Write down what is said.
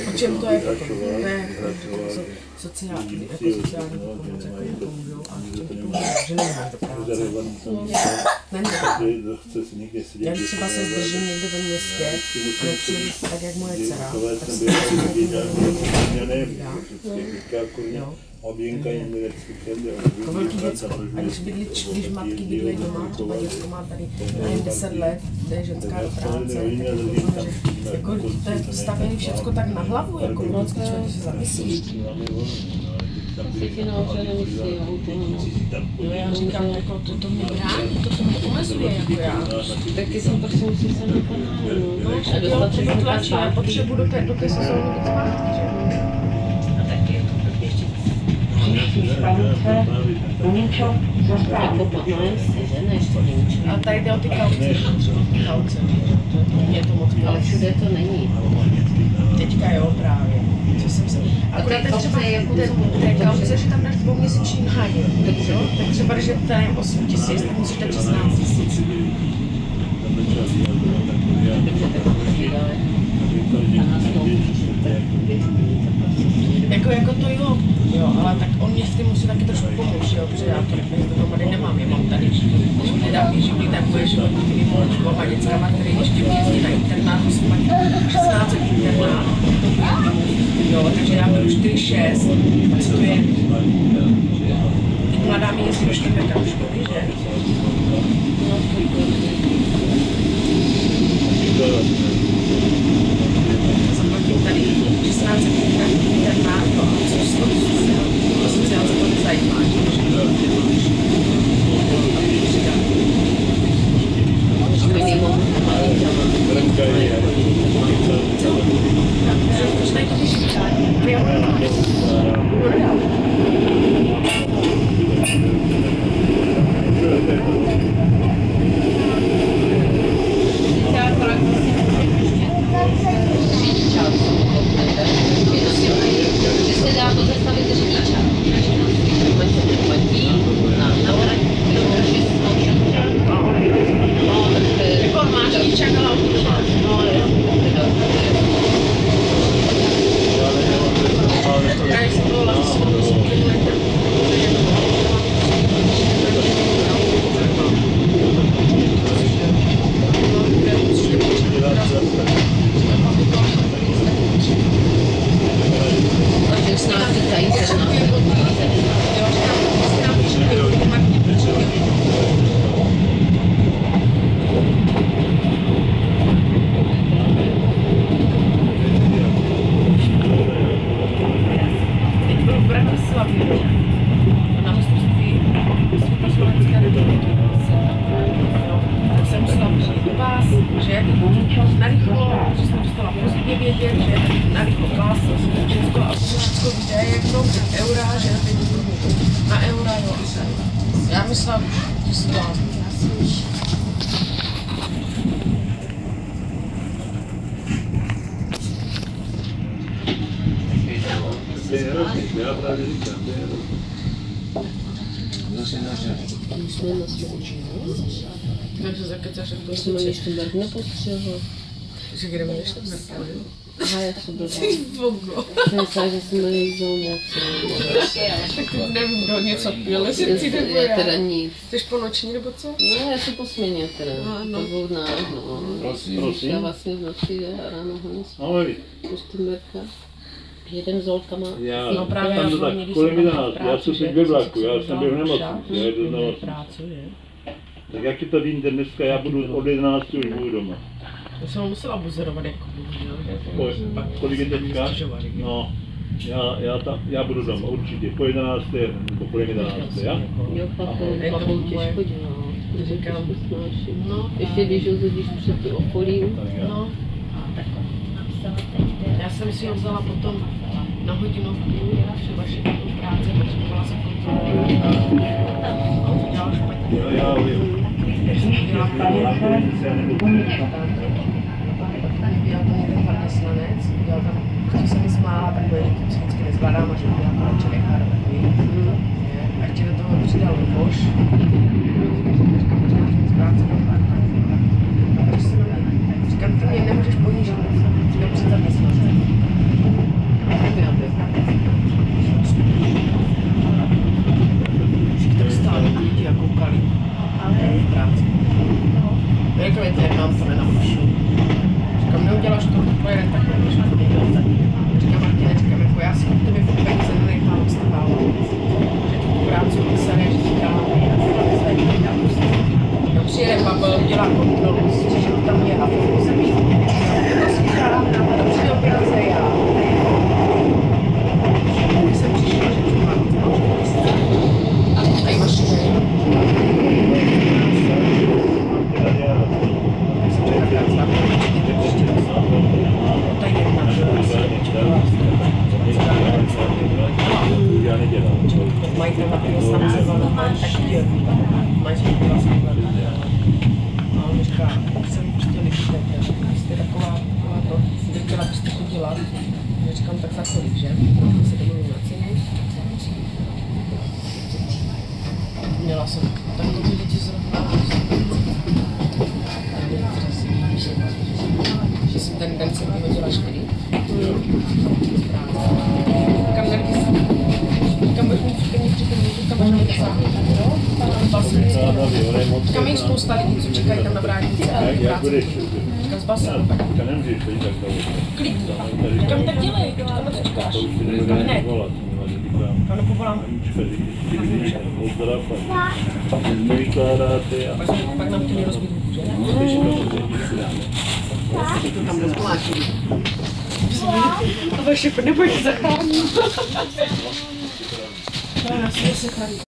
O čem to je potom? To je sociální pomoc, jako jim pomůžou a v čem to pomůžou, že nemáš do práce. Není to. Já třeba se zdržím někde ve městě a nepřijdu tak, jak moje dcera, tak si to velký děcko. A když matky bydlejí doma, třeba děcko má tady 10 let, to je ženská do práce, jako to je stavěný všecko tak na hlavu, jako vždycky člověk se zamyslí. No já říkám, jako to mě brání, to mě omezuje, jako já. Taky jsem prostě musím se napadnout. No, jo, třeba tlačí, ale potřebuji do té sezóny být zpátky, že? A taky je to ještě. A tady jde o ty kauce. Je to moc. Ale všude to není. Teďka jo, právě. Akorát teď třeba jako té kauce, že tam dáš 2měsíční nájem, tak třeba když je tady 8 000, tak musíš dát 16 000. Jako to jo, ale tak on mě s tím musí taky trošku pomoct, jo, protože já to dohromady nemám, já mám tady, když mi nedá běživný, tak moje životní a dětskama, které ještě jezdí na internátu, jsou pak 16 internát. Jo, takže já beru 4,6, co to je? Teď mladá mi jezdí do 4 do školy, že? Zaplatím tady 16 internát, což sociálce to nezajímá, Jsem ještě Berg nepostřehl. Že kde máš ten Berg? Aha, jak se bylo. Ty bogo. Jsem myslela, že jsme měli zónu. Tak teď nevím, kdo něco pil, jestli ty nebo já. Teda nic. Jsi po noční nebo co? No, já jsem po směně teda. No. Po 2 dnách, no. Prosím. Já vlastně v noci a ráno hned. Ahoj. Štenberka. Jeden s holkama. Já, no právě tam já to tak kolem 11, já jsem si ve vlaku, já jsem byl v nemocnici, já jedu na nemocnici. Tak jak je to vím dneska, já budu od 11 už budu doma. Já jsem ho musela buzerovat jako bohužel. Kolik je teďka? No, já budu doma určitě, po 11. nebo po 11. Já? Jo, pak to těžko dělá. Říkám, no, ještě když ho zhodíš před okolím. No, já jsem si ho vzala potom na hodinovku, třeba všechno v práci, protože byla se kontrolovat. A on to dělal špatně. Já vím. Byla tam jeden zaměstnanec, když se mi smála, tak to vždycky nezvládám, a že udělám to člověka, takový. A ještě do toho přidal koš. Říkám, ty mě tě, nám to nenapíšu. Říkám, neuděláš to, pojeden takový, než to děláte. Říkám, Martine, říkám, jako já si k tobě furt peníze nenechám vstávat. Že tu práci písané, že ti děláme a to nezajímá. No přijede Pavel, udělá kontrolu, zjistí, že tam je a to se mít. To si dělám, to přijde o peníze já. Když jsem přišla, že tu mám, tady máš mají tam takového samce, mají taky dělku, mají taky vlastně hledat. A on říká, jsem prostě lišíte, jste taková to, kde chtěla byste chodila. Já říkám, tak za kolik, že? My se domluvím na cenu. Měla jsem takový lidi zrovna, že jsem ten den jsem vyhodila 4. Kam bych mít kam bych mít kam je spousta lidí, co čekají tam na vrátnici a práci. Kam z basenu. Klidně. Kam tak dělej, kam na to čekáš? Ne. Ano, povolám. Pak nám to nerozbít ruku, že? To tam rozpláčí. To vaše nebojte zachránit. No, já si se chrání.